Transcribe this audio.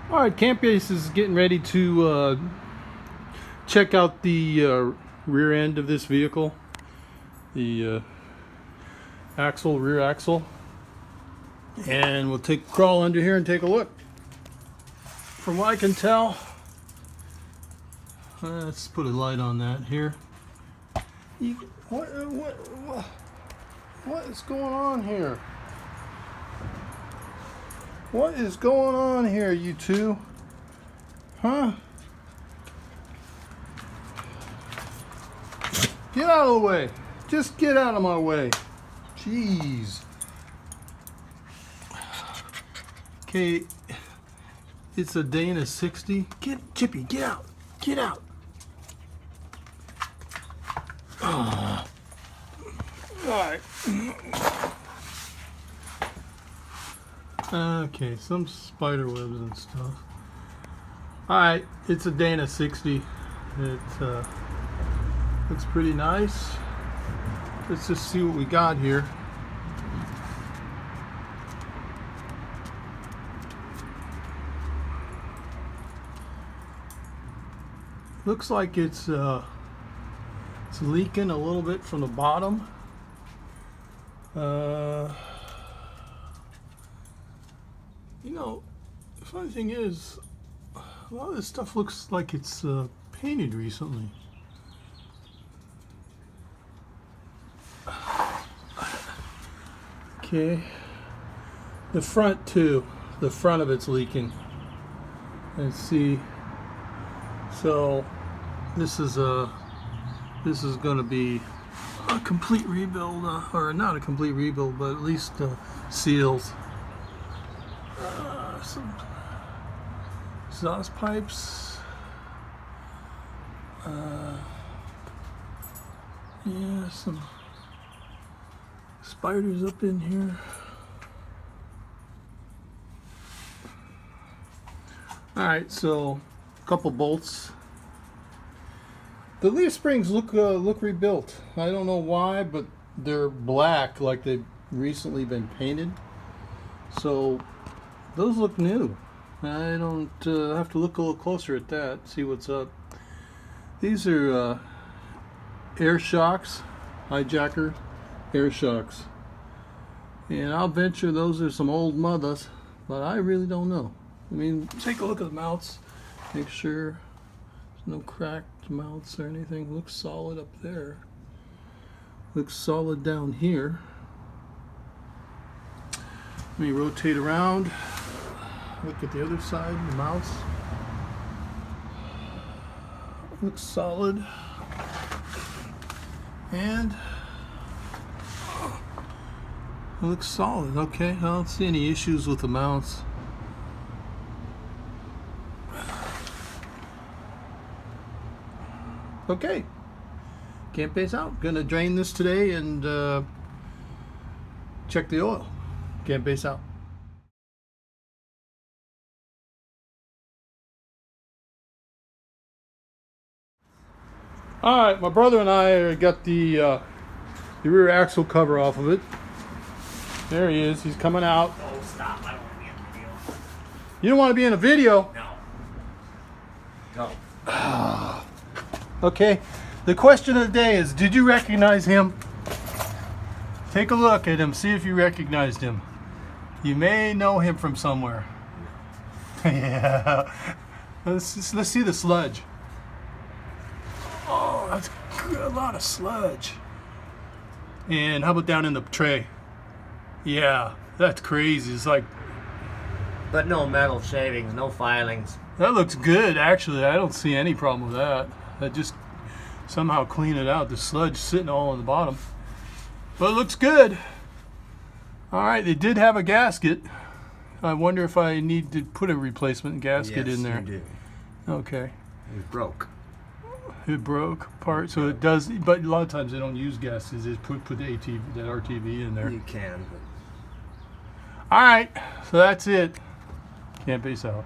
All right, Camp Base is getting ready to check out the rear end of this vehicle, the rear axle, and we'll crawl under here and take a look. From what I can tell, let's put a light on that here. What is going on here? What is going on here, you two? Huh? Get out of the way. Just get out of my way. Jeez. Okay, it's a Dana 60. Chippy, get out. Get out. Oh. All right. Okay, some spider webs and stuff. Alright, it's a Dana 60. It looks pretty nice. Let's just see what we got here. Looks like it's leaking a little bit from the bottom. You know, the funny thing is, a lot of this stuff looks like it's painted recently. Okay, the front too. The front of it's leaking. Let's see. So this is going to be a complete rebuild, or not a complete rebuild, but at least seals. Some exhaust pipes. Yeah, some spiders up in here. Alright, so a couple bolts. The leaf springs look rebuilt. I don't know why, but they're black, like they've recently been painted. So those look new. I don't have to look a little closer at that, see what's up. These are air shocks, hijacker air shocks. And I'll venture those are some old mothers, but I really don't know. I mean, take a look at the mounts, make sure there's no cracked mounts or anything. Looks solid up there. Looks solid down here. Let me rotate around. Look at the other side, the mounts. Looks solid. And it looks solid. Okay, I don't see any issues with the mounts. Okay, Camp Base out. Gonna drain this today and check the oil. Camp Base out. Alright, my brother and I got the rear axle cover off of it. There he is. He's coming out. Oh, stop. I don't want to be in the video. You don't want to be in a video? No. Go. Okay. The question of the day is, did you recognize him? Take a look at him. See if you recognized him. You may know him from somewhere. Yeah. Let's see the sludge. Oh, that's a lot of sludge. And how about down in the tray? Yeah, that's crazy. It's like... But no metal shavings, no filings. That looks good, actually. I don't see any problem with that. That just somehow clean it out. The sludge sitting all on the bottom. But it looks good. Alright, they did have a gasket. I wonder if I need to put a replacement gasket in there. Yes, you do. Okay. It broke. It broke apart, so it does. But a lot of times they don't use gaskets. They just put the that RTV in there. You can. All right, so that's it. Camp Base out.